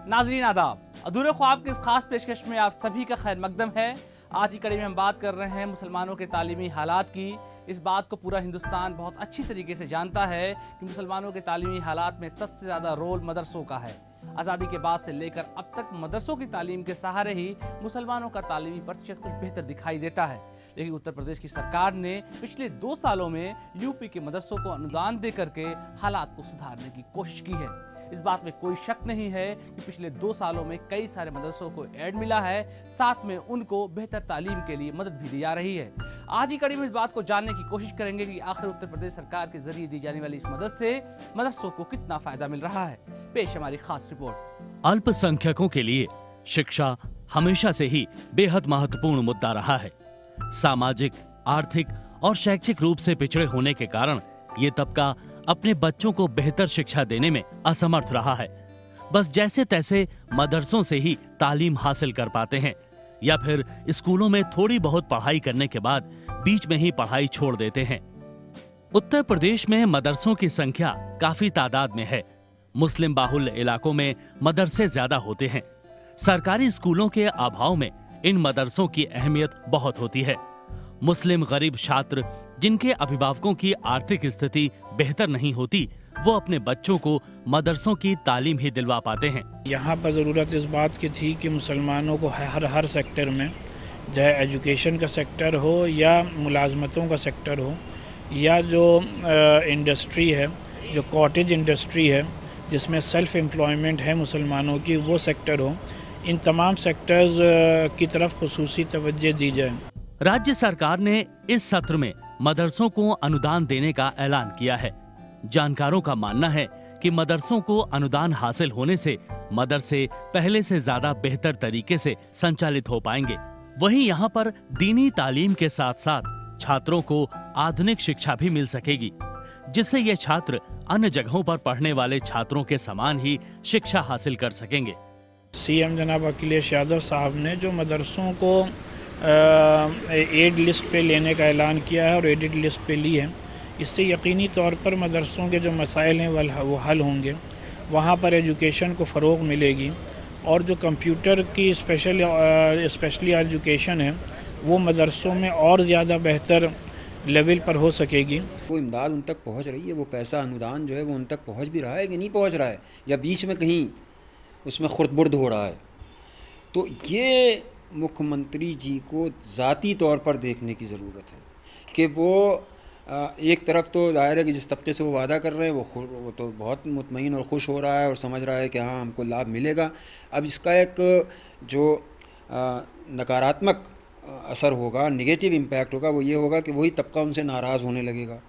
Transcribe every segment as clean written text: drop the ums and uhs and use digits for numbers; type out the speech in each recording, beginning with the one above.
नाज़रीन आदाब, अधूरे ख्वाब के इस खास पेशकश में आप सभी का खैर मकदम है। आज की कड़ी में हम बात कर रहे हैं मुसलमानों के तालीमी हालात की। इस बात को पूरा हिंदुस्तान बहुत अच्छी तरीके से जानता है कि मुसलमानों के तालीमी हालात में सबसे ज़्यादा रोल मदरसों का है। आज़ादी के बाद से लेकर अब तक मदरसों की तालीम के सहारे ही मुसलमानों का तालीमी प्रतिशत कुछ बेहतर दिखाई देता है। लेकिन उत्तर प्रदेश की सरकार ने पिछले 2 सालों में यूपी के मदरसों को अनुदान दे करके हालात को सुधारने की कोशिश की है। इस बात में कोई शक नहीं है कि पिछले 2 सालों में कई सारे मदरसों को एड मिला है, साथ में उनको बेहतर तालीम के लिए मदद भी दी जा रही है। आज ही कड़ी में इस बात को जानने की कोशिश करेंगे कि आखिर उत्तर प्रदेश सरकार के जरिए दी जाने वाली इस मदद से मदरसों को कितना फायदा मिल रहा है। पेश हमारी खास रिपोर्ट। अल्पसंख्यकों के लिए शिक्षा हमेशा से ही बेहद महत्वपूर्ण मुद्दा रहा है। सामाजिक, आर्थिक और शैक्षिक रूप से पिछड़े होने के कारण ये तबका अपने बच्चों को बेहतर शिक्षा देने में असमर्थ रहा है। बस जैसे तैसे मदरसों से ही तालीम हासिल कर पाते हैं या फिर स्कूलों में थोड़ी बहुत पढ़ाई करने के बाद बीच में ही पढ़ाई छोड़ देते हैं। उत्तर प्रदेश में मदरसों की संख्या काफी तादाद में है। मुस्लिम बाहुल्य इलाकों में मदरसे ज्यादा होते हैं। सरकारी स्कूलों के अभाव में इन मदरसों की अहमियत बहुत होती है। मुस्लिम गरीब छात्र जिनके अभिभावकों की आर्थिक स्थिति बेहतर नहीं होती, वो अपने बच्चों को मदरसों की तालीम ही दिलवा पाते हैं। यहाँ पर ज़रूरत इस बात की थी कि मुसलमानों को हर सेक्टर में, चाहे एजुकेशन का सेक्टर हो या मुलाजमतों का सेक्टर हो या जो इंडस्ट्री है, जो कॉटेज इंडस्ट्री है जिसमें सेल्फ एम्प्लॉयमेंट है मुसलमानों की, वो सेक्टर हो, इन तमाम सेक्टर्स की तरफ खुसूसी तवज्जो दी जाए। राज्य सरकार ने इस सत्र में मदरसों को अनुदान देने का ऐलान किया है। जानकारों का मानना है कि मदरसों को अनुदान हासिल होने से मदरसे पहले से ज्यादा बेहतर तरीके से संचालित हो पाएंगे। वहीं यहाँ पर दीनी तालीम के साथ साथ छात्रों को आधुनिक शिक्षा भी मिल सकेगी, जिससे ये छात्र अन्य जगहों पर पढ़ने वाले छात्रों के समान ही शिक्षा हासिल कर सकेंगे। सीएम जनाब अखिलेश यादव साहब ने जो मदरसों को एड लिस्ट पे लेने का ऐलान किया है और एडेड लिस्ट पे ली है, इससे यकीनी तौर पर मदरसों के जो मसाइल हैं वो हल होंगे। वहाँ पर एजुकेशन को फ़रोग़ मिलेगी और जो कंप्यूटर की स्पेशली एजुकेशन है वो मदरसों में और ज़्यादा बेहतर लेवल पर हो सकेगी। वो इमदाद उन तक पहुँच रही है, वो पैसा अनुदान जो है वो उन तक पहुँच भी रहा है कि नहीं पहुँच रहा है, या बीच में कहीं उसमें खुर्द-बुर्द हो रहा है। तो ये मुख्यमंत्री जी को ज़ाती तौर पर देखने की ज़रूरत है कि वो एक तरफ तो जाहिर है कि जिस तबके से वो वादा कर रहे हैं वो तो बहुत मुतमईन और खुश हो रहा है और समझ रहा है कि हाँ हमको लाभ मिलेगा। अब इसका एक जो नकारात्मक असर होगा, नेगेटिव इम्पैक्ट होगा, वो ये होगा कि वही तबका उनसे नाराज़ होने लगेगा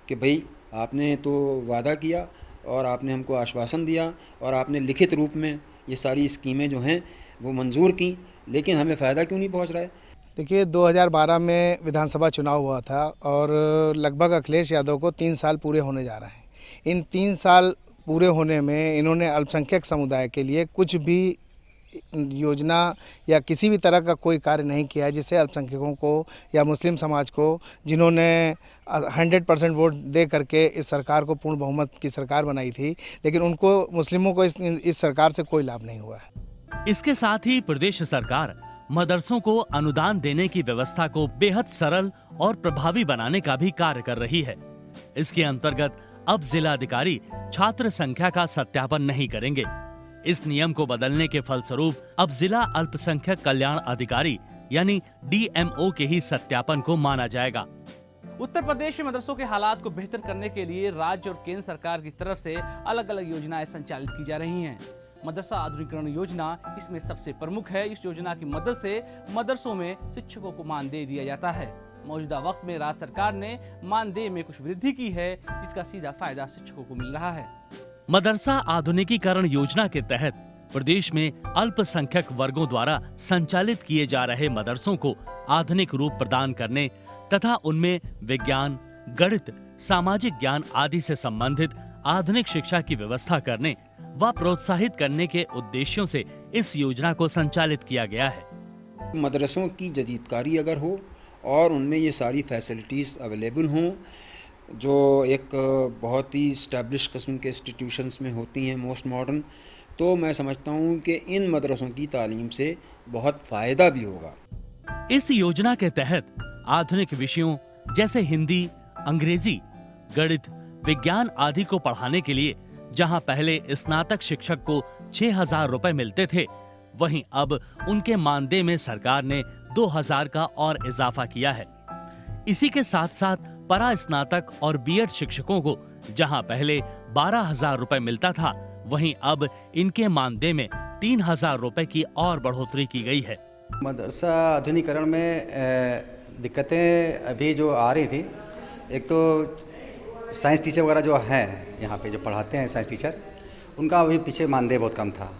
कि भाई आपने तो वादा किया और आपने हमको आश्वासन दिया और आपने लिखित रूप में ये सारी स्कीमें जो हैं वो मंजूर की, लेकिन हमें फ़ायदा क्यों नहीं पहुंच रहा है। देखिए 2012 में विधानसभा चुनाव हुआ था और लगभग अखिलेश यादव को 3 साल पूरे होने जा रहे हैं। इन 3 साल पूरे होने में इन्होंने अल्पसंख्यक समुदाय के लिए कुछ भी योजना या किसी भी तरह का कोई कार्य नहीं किया है जिससे अल्पसंख्यकों को या मुस्लिम समाज को, जिन्होंने 100% वोट दे करके इस सरकार को पूर्ण बहुमत की सरकार बनाई थी, लेकिन उनको मुस्लिमों को इस सरकार से कोई लाभ नहीं हुआ है। इसके साथ ही प्रदेश सरकार मदरसों को अनुदान देने की व्यवस्था को बेहद सरल और प्रभावी बनाने का भी कार्य कर रही है। इसके अंतर्गत अब जिलाधिकारी छात्र संख्या का सत्यापन नहीं करेंगे। इस नियम को बदलने के फलस्वरूप अब जिला अल्पसंख्यक कल्याण अधिकारी यानी DMO के ही सत्यापन को माना जाएगा। उत्तर प्रदेश में मदरसों के हालात को बेहतर करने के लिए राज्य और केंद्र सरकार की तरफ से अलग अलग योजनाएं संचालित की जा रही हैं। मदरसा आधुनिकीकरण योजना इसमें सबसे प्रमुख है। इस योजना की मदद से मदरसों में शिक्षकों को मानदेय दिया जाता है। मौजूदा वक्त में राज्य सरकार ने मानदेय में कुछ वृद्धि की है, जिसका सीधा फायदा शिक्षकों को मिल रहा है। मदरसा आधुनिकीकरण योजना के तहत प्रदेश में अल्पसंख्यक वर्गों द्वारा संचालित किए जा रहे मदरसों को आधुनिक रूप प्रदान करने तथा उनमें विज्ञान, गणित, सामाजिक ज्ञान आदि से संबंधित आधुनिक शिक्षा की व्यवस्था करने व प्रोत्साहित करने के उद्देश्यों से इस योजना को संचालित किया गया है। मदरसों की जदीदकारी अगर हो और उनमें ये सारी फैसिलिटीज़ अवेलेबल हों जो एक बहुत ही इस्टेब्लिश किस्म के इंस्टीट्यूशंस में होती हैं, मोस्ट मॉडर्न, तो मैं समझता हूँ कि इन मदरसों की तालीम से बहुत फ़ायदा भी होगा। इस योजना के तहत आधुनिक विषयों जैसे हिंदी, अंग्रेजी, गणित, विज्ञान आदि को पढ़ाने के लिए जहां पहले स्नातक शिक्षक को 6,000 रुपए मिलते थे, वहीं अब उनके मानदेय में सरकार ने 2,000 का और इजाफा किया है। इसी के साथ साथ परा स्नातक और बीएड शिक्षकों को जहां पहले 12,000 रुपए मिलता था, वहीं अब इनके मानदेय में 3,000 रुपए की और बढ़ोतरी की गई है। मदरसा आधुनिकीकरण में दिक्कतें अभी जो आ रही थी, एक तो साइंस टीचर वगैरह जो हैं यहाँ पे जो पढ़ाते हैं साइंस टीचर, उनका अभी पीछे मानदेय बहुत कम था,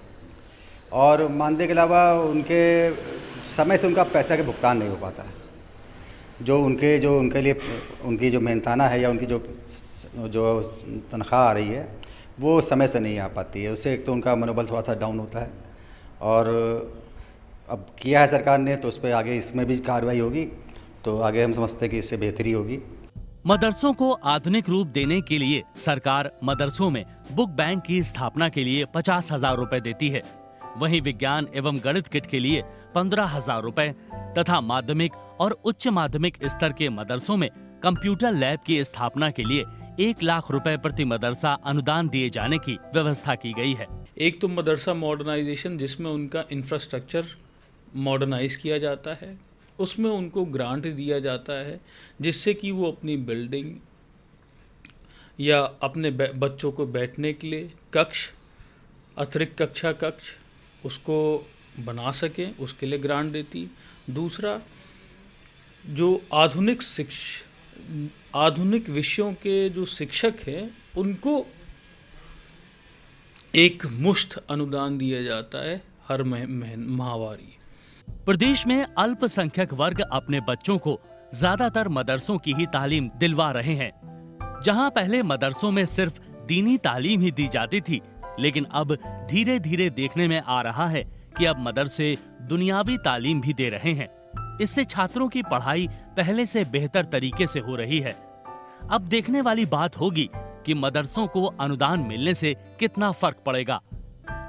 और मानदेय के अलावा उनके समय से उनका पैसा के भुगतान नहीं हो पाता है। जो उनके लिए उनकी जो मेहनताना है या उनकी जो तनख्वाह आ रही है वो समय से नहीं आ पाती है। उससे एक तो उनका मनोबल थोड़ा सा डाउन होता है, और अब किया है सरकार ने तो उस पर आगे इसमें भी कार्रवाई होगी, तो आगे हम समझते हैं कि इससे बेहतरी होगी। मदरसों को आधुनिक रूप देने के लिए सरकार मदरसों में बुक बैंक की स्थापना के लिए 50,000 रुपए देती है। वहीं विज्ञान एवं गणित किट के लिए 15,000 रुपए तथा माध्यमिक और उच्च माध्यमिक स्तर के मदरसों में कंप्यूटर लैब की स्थापना के लिए 1 लाख रुपए प्रति मदरसा अनुदान दिए जाने की व्यवस्था की गई है। एक तो मदरसा मॉडर्नाइजेशन, जिसमें उनका इंफ्रास्ट्रक्चर मॉडर्नाइज किया जाता है, उसमें उनको ग्रांट दिया जाता है जिससे कि वो अपनी बिल्डिंग या अपने बच्चों को बैठने के लिए कक्ष, अतिरिक्त कक्षा कक्ष उसको बना सकें, उसके लिए ग्रांट देती। दूसरा, जो आधुनिक विषयों के जो शिक्षक हैं उनको एक मुश्त अनुदान दिया जाता है हर माहवारी। प्रदेश में अल्पसंख्यक वर्ग अपने बच्चों को ज्यादातर मदरसों की ही तालीम दिलवा रहे हैं। जहां पहले मदरसों में सिर्फ दीनी तालीम ही दी जाती थी, लेकिन अब धीरे धीरे देखने में आ रहा है कि अब मदरसे दुनियावी तालीम भी दे रहे हैं। इससे छात्रों की पढ़ाई पहले से बेहतर तरीके से हो रही है। अब देखने वाली बात होगी कि मदरसों को अनुदान मिलने से कितना फर्क पड़ेगा।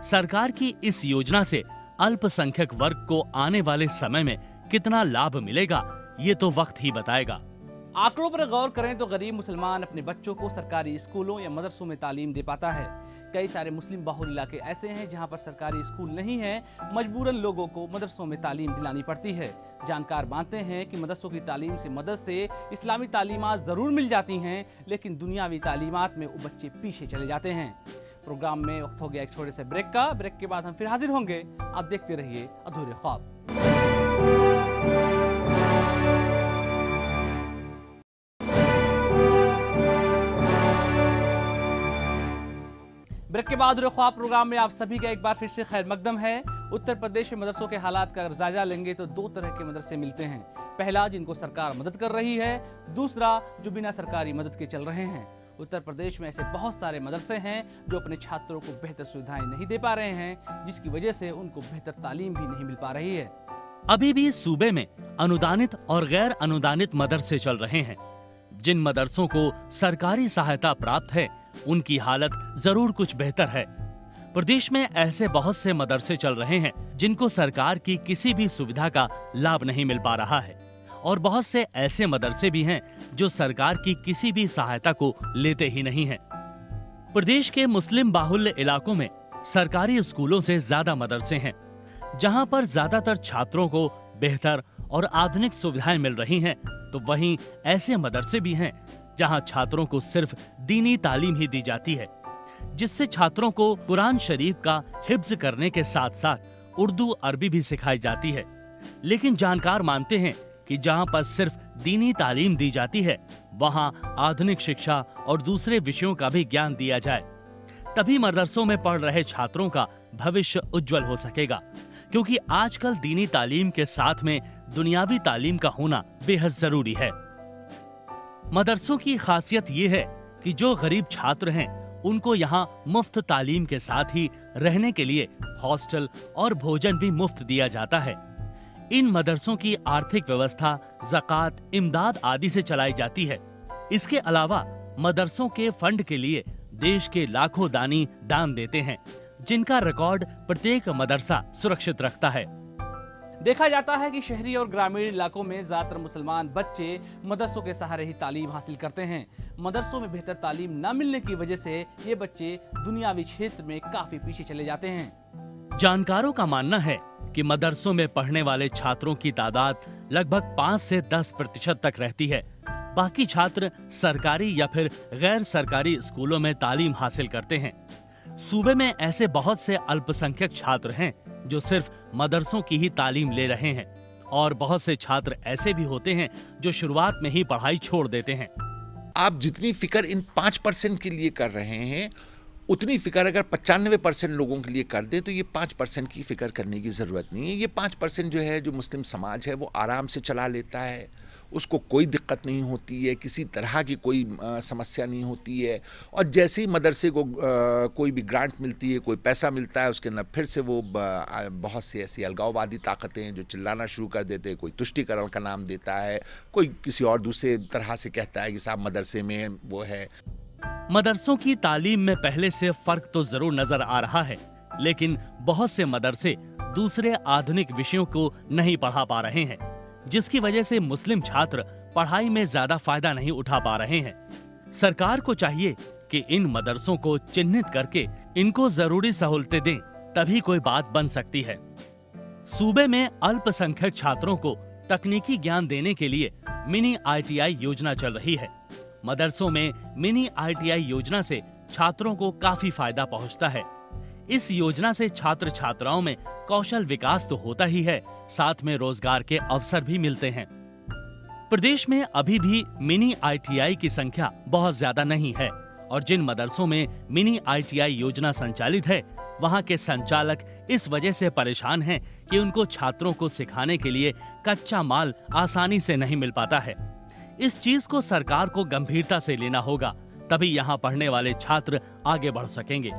सरकार की इस योजना से अल्पसंख्यक वर्ग को आने वाले समय में कितना लाभ मिलेगा, ये तो वक्त ही बताएगा। आंकड़ों पर गौर करें तो गरीब मुसलमान अपने बच्चों को सरकारी स्कूलों या मदरसों में तालीम दे पाता है। कई सारे मुस्लिम बाहुल इलाके ऐसे हैं जहां पर सरकारी स्कूल नहीं है, मजबूरन लोगों को मदरसों में तालीम दिलानी पड़ती है। जानकार मानते हैं कि मदरसों की तालीम से मदद से इस्लामी तालीमात जरूर मिल जाती हैं, लेकिन दुनियावी तालीमात में वो बच्चे पीछे चले जाते हैं। प्रोग्राम में वक्त हो गया एक छोटे से ब्रेक का। ब्रेक के बाद हम फिर हाजिर होंगे। आप देखते रहिए अधूरे ख्वाब। ब्रेक के बाद ख्वाब प्रोग्राम में आप सभी का एक बार फिर से खैर मकदम है। उत्तर प्रदेश में मदरसों के हालात का अगर जायजा लेंगे तो 2 तरह के मदरसे मिलते हैं। पहला, जिनको सरकार मदद कर रही है, दूसरा जो बिना सरकारी मदद के चल रहे हैं। उत्तर प्रदेश में ऐसे बहुत सारे मदरसे हैं जो अपने छात्रों को बेहतर सुविधाएं नहीं दे पा रहे हैं, जिसकी वजह से उनको बेहतर तालीम भी नहीं मिल पा रही है। अभी भी सूबे में अनुदानित और गैर अनुदानित मदरसे चल रहे हैं। जिन मदरसों को सरकारी सहायता प्राप्त है, उनकी हालत जरूर कुछ बेहतर है। प्रदेश में ऐसे बहुत से मदरसे चल रहे हैं जिनको सरकार की किसी भी सुविधा का लाभ नहीं मिल पा रहा है, और बहुत से ऐसे मदरसे भी हैं जो सरकार की किसी भी सहायता को लेते ही नहीं हैं। प्रदेश के मुस्लिम बाहुल्य इलाकों में सरकारी स्कूलों से ज्यादा मदरसे हैं, जहां पर ज्यादातर छात्रों को बेहतर और आधुनिक सुविधाएं मिल रही हैं, तो वहीं ऐसे मदरसे भी हैं जहां छात्रों को सिर्फ दीनी तालीम ही दी जाती है, जिससे छात्रों को कुरान शरीफ का हिफ्ज करने के साथ साथ उर्दू अरबी भी सिखाई जाती है। लेकिन जानकार मानते हैं कि जहां पर सिर्फ दीनी तालीम दी जाती है, वहां आधुनिक शिक्षा और दूसरे विषयों का भी ज्ञान दिया जाए, तभी मदरसों में पढ़ रहे छात्रों का भविष्य उज्जवल हो सकेगा। क्योंकि आजकल दीनी तालीम के साथ में दुनियावी तालीम का होना बेहद जरूरी है। मदरसों की खासियत ये है कि जो गरीब छात्र हैं, उनको यहाँ मुफ्त तालीम के साथ ही रहने के लिए हॉस्टल और भोजन भी मुफ्त दिया जाता है। इन मदरसों की आर्थिक व्यवस्था ज़कात, इमदाद आदि से चलाई जाती है। इसके अलावा मदरसों के फंड के लिए देश के लाखों दानी दान देते हैं, जिनका रिकॉर्ड प्रत्येक मदरसा सुरक्षित रखता है। देखा जाता है कि शहरी और ग्रामीण इलाकों में ज्यादातर मुसलमान बच्चे मदरसों के सहारे ही तालीम हासिल करते हैं। मदरसों में बेहतर तालीम न मिलने की वजह से ये बच्चे दुनियावी क्षेत्र में काफी पीछे चले जाते हैं। जानकारों का मानना है कि मदरसों में पढ़ने वाले छात्रों की तादाद लगभग 5 से 10% तक रहती है। बाकी छात्र सरकारी या फिर गैर सरकारी स्कूलों में तालीम हासिल करते हैं। सूबे में ऐसे बहुत से अल्पसंख्यक छात्र हैं जो सिर्फ मदरसों की ही तालीम ले रहे हैं, और बहुत से छात्र ऐसे भी होते हैं जो शुरुआत में ही पढ़ाई छोड़ देते हैं। आप जितनी फिक्र इन 5% के लिए कर रहे हैं, उतनी फिक्र अगर 95% लोगों के लिए कर दें तो ये 5% की फिक्र करने की ज़रूरत नहीं है। ये 5% जो है, जो मुस्लिम समाज है, वो आराम से चला लेता है, उसको कोई दिक्कत नहीं होती है, किसी तरह की कोई समस्या नहीं होती है। और जैसे ही मदरसे को कोई भी ग्रांट मिलती है, कोई पैसा मिलता है, उसके अंदर फिर से वो बहुत सी ऐसी अलगाववादी ताकतें हैं जो चिल्लाना शुरू कर देते हैं। कोई तुष्टीकरण का नाम देता है, कोई किसी और दूसरे तरह से कहता है कि साहब मदरसे में वो है। मदरसों की तालीम में पहले से फर्क तो जरूर नजर आ रहा है, लेकिन बहुत से मदरसे दूसरे आधुनिक विषयों को नहीं पढ़ा पा रहे हैं, जिसकी वजह से मुस्लिम छात्र पढ़ाई में ज्यादा फायदा नहीं उठा पा रहे हैं। सरकार को चाहिए कि इन मदरसों को चिन्हित करके इनको जरूरी सहूलतें दें, तभी कोई बात बन सकती है। सूबे में अल्पसंख्यक छात्रों को तकनीकी ज्ञान देने के लिए मिनी ITI योजना चल रही है। मदरसों में मिनी ITI योजना से छात्रों को काफी फायदा पहुंचता है। इस योजना से छात्र छात्राओं में कौशल विकास तो होता ही है, साथ में रोजगार के अवसर भी मिलते हैं। प्रदेश में अभी भी मिनी ITI की संख्या बहुत ज्यादा नहीं है, और जिन मदरसों में मिनी ITI योजना संचालित है, वहां के संचालक इस वजह से परेशान हैं कि उनको छात्रों को सिखाने के लिए कच्चा माल आसानी से नहीं मिल पाता है। इस चीज को सरकार को गंभीरता से लेना होगा, तभी यहाँ पढ़ने वाले छात्र आगे बढ़ सकेंगे।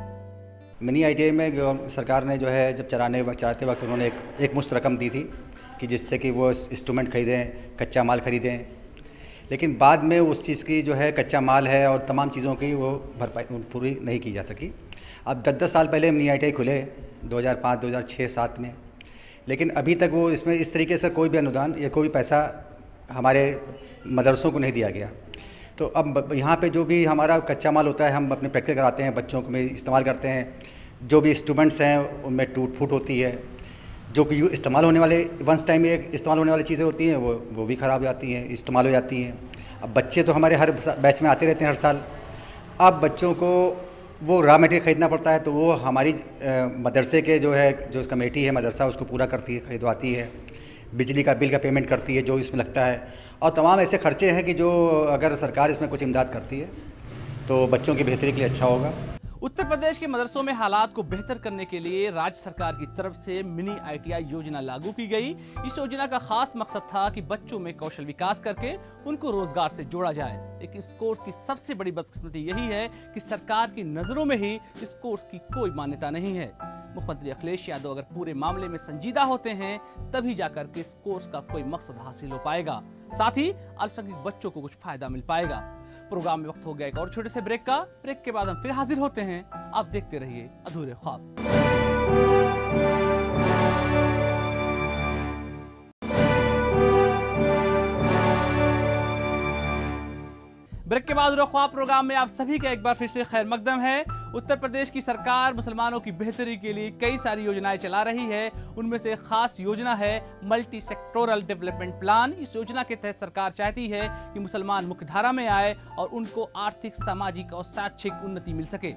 मिनी ITI में जो सरकार ने जो है, जब चलाते वक्त उन्होंने एक मुश्त रकम दी थी कि जिससे कि वो इंस्ट्रूमेंट खरीदें, कच्चा माल खरीदें, लेकिन बाद में उस चीज़ की जो है कच्चा माल है और तमाम चीज़ों की वो भरपाई पूरी नहीं की जा सकी। अब 10-10 साल पहले मिनी ITI खुले 2005, 2006, 2007 में, लेकिन अभी तक वो इसमें इस तरीके से कोई भी अनुदान या कोई पैसा हमारे मदरसों को नहीं दिया गया। तो अब यहाँ पे जो भी हमारा कच्चा माल होता है, हम अपने प्रैक्टिस कराते हैं, बच्चों को में इस्तेमाल करते हैं। जो भी इंस्ट्रूमेंट्स हैं उनमें टूट फूट होती है, जो कि इस्तेमाल होने वाले वंस टाइम में इस्तेमाल होने वाली चीज़ें होती हैं वो भी ख़राब हो जाती हैं, इस्तेमाल हो जाती हैं। अब बच्चे तो हमारे हर बैच में आते रहते हैं हर साल। अब बच्चों को वो रॉ मटेरियल ख़रीदना पड़ता है, तो वो हमारी मदरसे के जो इस कमेटी है मदरसा, उसको पूरा करती है, खरीदवाती है। बिजली का बिल का पेमेंट करती है जो इसमें लगता है, और तमाम ऐसे खर्चे हैं कि जो अगर सरकार इसमें कुछ इमदाद करती है तो बच्चों की बेहतरी के लिए अच्छा होगा। उत्तर प्रदेश के मदरसों में हालात को बेहतर करने के लिए राज्य सरकार की तरफ से मिनी ITI योजना लागू की गई। इस योजना का खास मकसद था कि बच्चों में कौशल विकास करके उनको रोजगार से जोड़ा जाए। लेकिन इस कोर्स की सबसे बड़ी बदकिस्मती यही है कि सरकार की नजरों में ही इस कोर्स की कोई मान्यता नहीं है। मुख्यमंत्री अखिलेश यादव अगर पूरे मामले में संजीदा होते हैं, तभी जाकर के इस कोर्स का कोई मकसद हासिल हो पाएगा, साथ ही अल्पसंख्यक बच्चों को कुछ फायदा मिल पाएगा। प्रोग्राम में वक्त हो गया एक और छोटे से ब्रेक का। ब्रेक के बाद हम फिर हाजिर होते हैं। आप देखते रहिए अधूरे ख्वाब। ब्रेक के बाद ख्वाब प्रोग्राम में आप सभी का एक बार फिर से खैर मकदम है। उत्तर प्रदेश की सरकार मुसलमानों की बेहतरी के लिए कई सारी योजनाएं चला रही है। उनमें से खास योजना है मल्टी सेक्टोरल डेवलपमेंट प्लान। इस योजना के तहत सरकार चाहती है कि मुसलमान मुख्यधारा में आए और उनको आर्थिक, सामाजिक और शैक्षिक उन्नति मिल सके।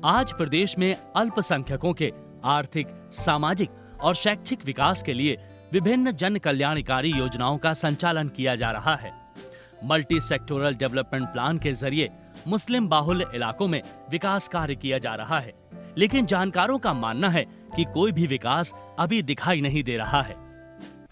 आज प्रदेश में अल्पसंख्यकों के आर्थिक, सामाजिक और शैक्षिक विकास के लिए विभिन्न जन कल्याणकारी योजनाओं का संचालन किया जा रहा है। मल्टी सेक्टोरल डेवलपमेंट प्लान के जरिए मुस्लिम बाहुल्य इलाकों में विकास कार्य किया जा रहा है, लेकिन जानकारों का मानना है कि कोई भी विकास अभी दिखाई नहीं दे रहा है।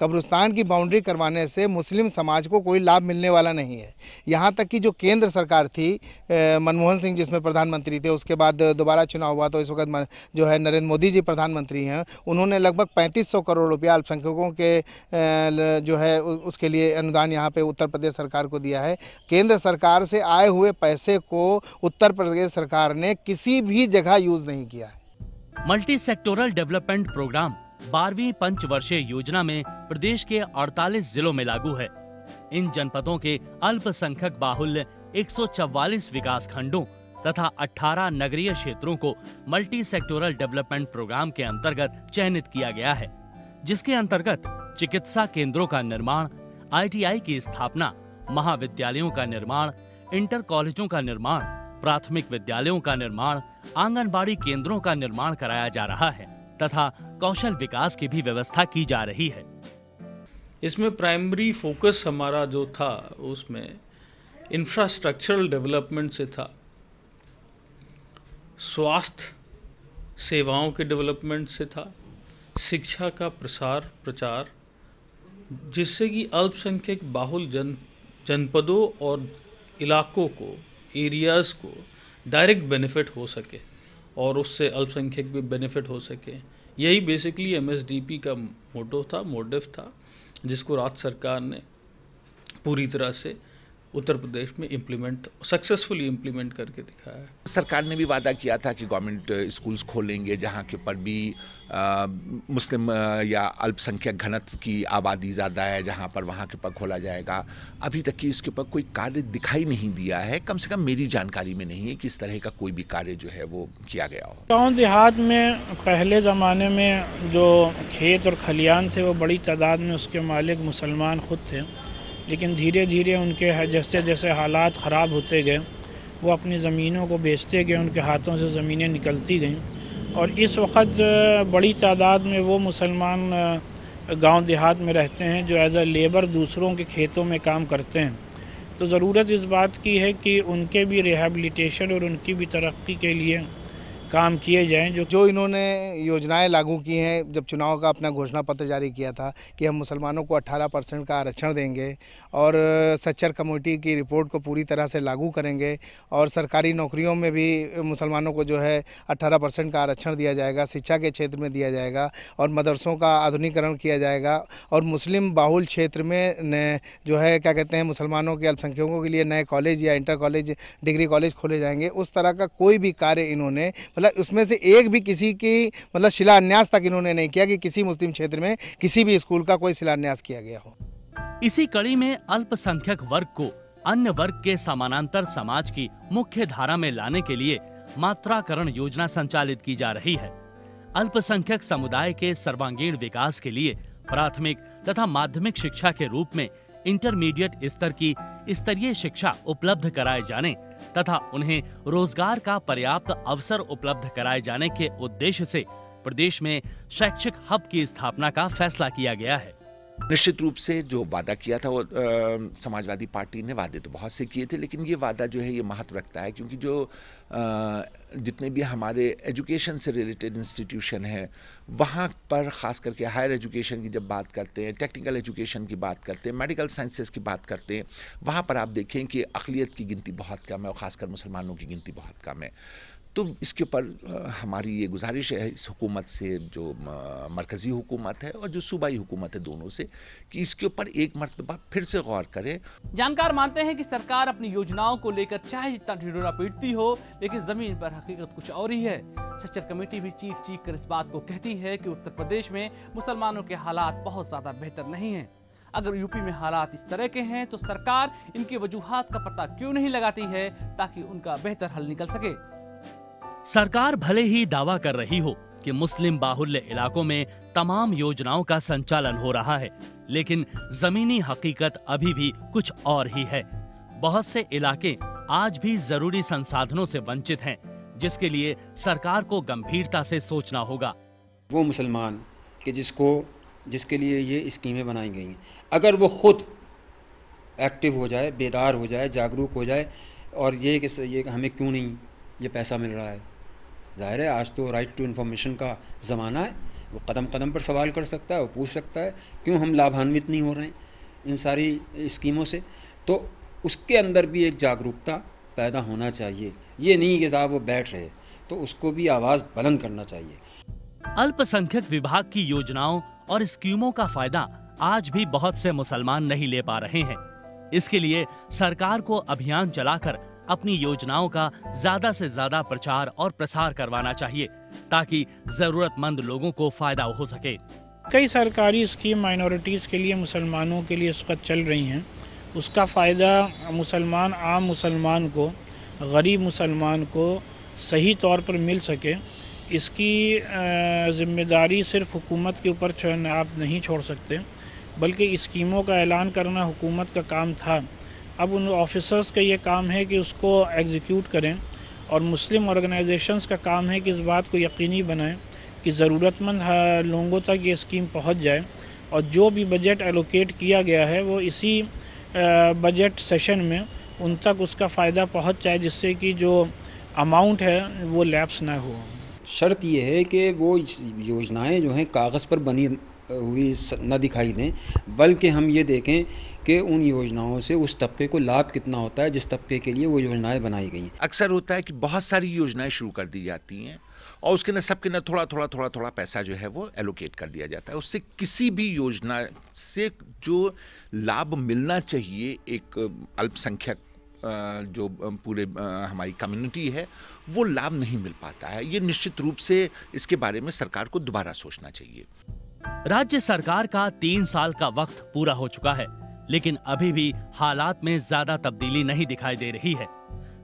कब्रिस्तान की बाउंड्री करवाने से मुस्लिम समाज को कोई लाभ मिलने वाला नहीं है। यहाँ तक कि जो केंद्र सरकार थी, मनमोहन सिंह जिसमें प्रधानमंत्री थे, उसके बाद दोबारा चुनाव हुआ तो इस वक्त जो है नरेंद्र मोदी जी प्रधानमंत्री हैं, उन्होंने लगभग 3500 करोड़ रुपया अल्पसंख्यकों के जो है उसके लिए अनुदान यहाँ पे उत्तर प्रदेश सरकार को दिया है। केंद्र सरकार से आए हुए पैसे को उत्तर प्रदेश सरकार ने किसी भी जगह यूज़ नहीं किया है। मल्टी सेक्टोरल डेवलपमेंट प्रोग्राम 12वीं पंचवर्षीय योजना में प्रदेश के 48 जिलों में लागू है। इन जनपदों के अल्पसंख्यक बाहुल्य 144 विकास खंडों तथा 18 नगरीय क्षेत्रों को मल्टी सेक्टोरल डेवलपमेंट प्रोग्राम के अंतर्गत चयनित किया गया है, जिसके अंतर्गत चिकित्सा केंद्रों का निर्माण, ITI की स्थापना, महाविद्यालयों का निर्माण, इंटर कॉलेजों का निर्माण, प्राथमिक विद्यालयों का निर्माण, आंगनबाड़ी केंद्रों का निर्माण कराया जा रहा है तथा कौशल विकास की भी व्यवस्था की जा रही है। इसमें प्राइमरी फोकस हमारा जो था उसमें इंफ्रास्ट्रक्चरल डेवलपमेंट से था, स्वास्थ्य सेवाओं के डेवलपमेंट से था, शिक्षा का प्रचार, जिससे कि अल्पसंख्यक बाहुल जनपदों और इलाकों को, एरियाज़ को डायरेक्ट बेनिफिट हो सके और उससे अल्पसंख्यक भी बेनिफिट हो सके। यही बेसिकली MSDP का मोटिव था, जिसको राज्य सरकार ने पूरी तरह से उत्तर प्रदेश में सक्सेसफुली इम्प्लीमेंट करके दिखाया है। सरकार ने भी वादा किया था कि गवर्नमेंट स्कूल्स खोलेंगे जहाँ के ऊपर भी मुस्लिम या अल्पसंख्यक घनत्व की आबादी ज़्यादा है, जहाँ पर वहाँ के ऊपर खोला जाएगा। अभी तक कि इसके ऊपर कोई कार्य दिखाई नहीं दिया है, कम से कम मेरी जानकारी में नहीं है कि इस तरह का कोई भी कार्य जो है वो किया गया हो। गाँव देहात में पहले ज़माने में जो खेत और खलियान थे वो बड़ी तादाद में उसके मालिक मुसलमान खुद थे, लेकिन धीरे धीरे उनके जैसे जैसे हालात ख़राब होते गए वो अपनी ज़मीनों को बेचते गए, उनके हाथों से ज़मीनें निकलती गईं और इस वक्त बड़ी तादाद में वो मुसलमान गांव देहात में रहते हैं जो एज अ लेबर दूसरों के खेतों में काम करते हैं। तो ज़रूरत इस बात की है कि उनके भी रिहैबिलिटेशन और उनकी भी तरक्की के लिए काम किए जाएं। जो इन्होंने योजनाएं लागू की हैं, जब चुनाव का अपना घोषणा पत्र जारी किया था कि हम मुसलमानों को 18% का आरक्षण देंगे और सच्चर कमेटी की रिपोर्ट को पूरी तरह से लागू करेंगे और सरकारी नौकरियों में भी मुसलमानों को जो है 18% का आरक्षण दिया जाएगा, शिक्षा के क्षेत्र में दिया जाएगा और मदरसों का आधुनिकीकरण किया जाएगा और मुस्लिम बाहुल क्षेत्र में जो है क्या कहते हैं मुसलमानों के अल्पसंख्यकों के लिए नए कॉलेज या इंटर कॉलेज, डिग्री कॉलेज खोले जाएंगे। उस तरह का कोई भी कार्य इन्होंने उसमें से एक भी किसी की शिलान्यास तक इन्होंने नहीं किया कि किसी मुस्लिम क्षेत्र में किसी भी स्कूल का कोई शिलान्यास किया गया हो। इसी कड़ी में अल्पसंख्यक वर्ग को अन्य वर्ग के समानांतर समाज की मुख्य धारा में लाने के लिए मात्राकरण योजना संचालित की जा रही है। अल्पसंख्यक समुदाय के सर्वांगीण विकास के लिए प्राथमिक तथा माध्यमिक शिक्षा के रूप में इंटरमीडिएट स्तर की स्तरीय शिक्षा उपलब्ध कराए जाने तथा उन्हें रोजगार का पर्याप्त अवसर उपलब्ध कराए जाने के उद्देश्य से प्रदेश में शैक्षिक हब की स्थापना का फैसला किया गया है। निश्चित रूप से जो वादा किया था वो समाजवादी पार्टी ने वादे तो बहुत से किए थे, लेकिन ये वादा जो है ये महत्व रखता है क्योंकि जो जितने भी हमारे एजुकेशन से रिलेटेड इंस्टीट्यूशन है वहाँ पर ख़ास करके हायर एजुकेशन की जब बात करते हैं, टेक्निकल एजुकेशन की बात करते हैं, मेडिकल साइंसेस की बात करते हैं, वहाँ पर आप देखें कि अक़लियत की गिनती बहुत कम है और ख़ासकर मुसलमानों की गिनती बहुत कम है। तो इसके ऊपर हमारी ये गुजारिश है इस हुकूमत से, जो मरकज़ी हुकूमत है और जो सूबाई हुकूमत है, दोनों से, कि इसके ऊपर एक मरतबा फिर से गौर करें। जानकार मानते हैं कि सरकार अपनी योजनाओं को लेकर चाहे जितना ढिढोरा पीटती हो, लेकिन जमीन पर हकीकत कुछ और ही है। सच्चर कमेटी भी चीख चीख कर इस बात को कहती है कि उत्तर प्रदेश में मुसलमानों के हालात बहुत ज्यादा बेहतर नहीं है। अगर यूपी में हालात इस तरह के हैं तो सरकार इनकी वजूहात का पता क्यों नहीं लगाती है ताकि उनका बेहतर हल निकल सके। सरकार भले ही दावा कर रही हो कि मुस्लिम बाहुल्य इलाकों में तमाम योजनाओं का संचालन हो रहा है, लेकिन जमीनी हकीकत अभी भी कुछ और ही है। बहुत से इलाके आज भी जरूरी संसाधनों से वंचित हैं, जिसके लिए सरकार को गंभीरता से सोचना होगा। वो मुसलमान कि जिसके लिए ये स्कीमें बनाई गई हैं, अगर वो खुद एक्टिव हो जाए, बेदार हो जाए, जागरूक हो जाए और ये हमें क्यों नहीं ये पैसा मिल रहा है, ज़ाहिर है आज तो राइट टू इन्फॉर्मेशन का ज़माना है, वो कदम कदम पर सवाल कर सकता है, वो पूछ सकता है क्यों हम लाभान्वित नहीं हो रहे हैं इन सारी स्कीमों से। तो उसके अंदर भी एक जागरूकता पैदा होना चाहिए, ये नहीं कि साहब वो बैठ रहे, तो उसको भी आवाज़ बुलंद करना चाहिए। अल्पसंख्यक विभाग की योजनाओं और स्कीमों का फायदा आज भी बहुत से मुसलमान नहीं ले पा रहे हैं। इसके लिए सरकार को अभियान चलाकर अपनी योजनाओं का ज्यादा से ज्यादा प्रचार और प्रसार करवाना चाहिए ताकि जरूरतमंद लोगों को फायदा हो सके। कई सरकारी स्कीम माइनॉरिटीज़ के लिए, मुसलमानों के लिए इस वक्त चल रही हैं। उसका फ़ायदा मुसलमान, आम मुसलमान को, गरीब मुसलमान को सही तौर पर मिल सके, इसकी ज़िम्मेदारी सिर्फ हुकूमत के ऊपर आप नहीं छोड़ सकते, बल्कि स्कीमों का ऐलान करना हुकूमत का काम था। अब उन ऑफिसर्स का ये काम है कि उसको एग्जीक्यूट करें, और मुस्लिम ऑर्गेनाइजेशंस का काम है कि इस बात को यकीनी बनाएं कि ज़रूरतमंद लोगों तक ये स्कीम पहुंच जाए, और जो भी बजट एलोकेट किया गया है वो इसी बजट सेशन में उन तक उसका फ़ायदा पहुंच जाए, जिससे कि जो अमाउंट है वो लैप्स ना हो। शर्त ये है कि वो योजनाएं जो हैं कागज़ पर बनी हुई न दिखाई दें, बल्कि हम ये देखें कि उन योजनाओं से उस तबके को लाभ कितना होता है जिस तबके के लिए वो योजनाएं बनाई गई हैं। अक्सर होता है कि बहुत सारी योजनाएं शुरू कर दी जाती हैं और उसके अंदर सबके अंदर थोड़ा पैसा जो है वो एलोकेट कर दिया जाता है। उससे किसी भी योजना से जो लाभ मिलना चाहिए एक अल्पसंख्यक जो पूरे हमारी कम्युनिटी है, वो लाभ नहीं मिल पाता है। ये निश्चित रूप से इसके बारे में सरकार को दोबारा सोचना चाहिए। राज्य सरकार का 3 साल का वक्त पूरा हो चुका है, लेकिन अभी भी हालात में ज्यादा तब्दीली नहीं दिखाई दे रही है।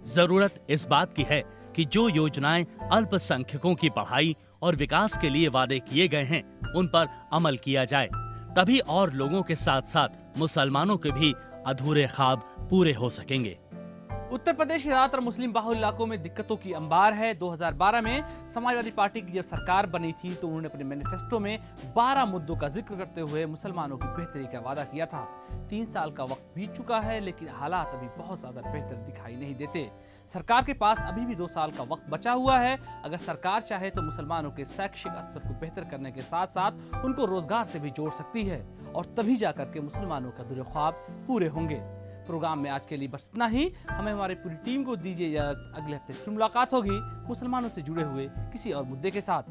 जरूरत इस बात की है कि जो योजनाएं अल्पसंख्यकों की पढ़ाई और विकास के लिए वादे किए गए हैं, उन पर अमल किया जाए, तभी और लोगों के साथ साथ मुसलमानों के भी अधूरे ख्वाब पूरे हो सकेंगे। उत्तर प्रदेश के ज्यादातर मुस्लिम बाहुल इलाकों में दिक्कतों की अंबार है। 2012 में समाजवादी पार्टी की जब सरकार बनी थी तो उन्होंने अपने मैनिफेस्टो में 12 मुद्दों का जिक्र करते हुए मुसलमानों की बेहतरी का वादा किया था। 3 साल का वक्त बीत चुका है, लेकिन हालात अभी बहुत ज्यादा बेहतर दिखाई नहीं देते। सरकार के पास अभी भी 2 साल का वक्त बचा हुआ है। अगर सरकार चाहे तो मुसलमानों के शैक्षिक स्तर को बेहतर करने के साथ साथ उनको रोजगार से भी जोड़ सकती है, और तभी जाकर के मुसलमानों का अधूरे ख्वाब पूरे होंगे। प्रोग्राम में आज के लिए बस इतना ही। हमें हमारी पूरी टीम को दीजिए इजाजत। अगले हफ्ते फिर मुलाकात होगी मुसलमानों से जुड़े हुए किसी और मुद्दे के साथ।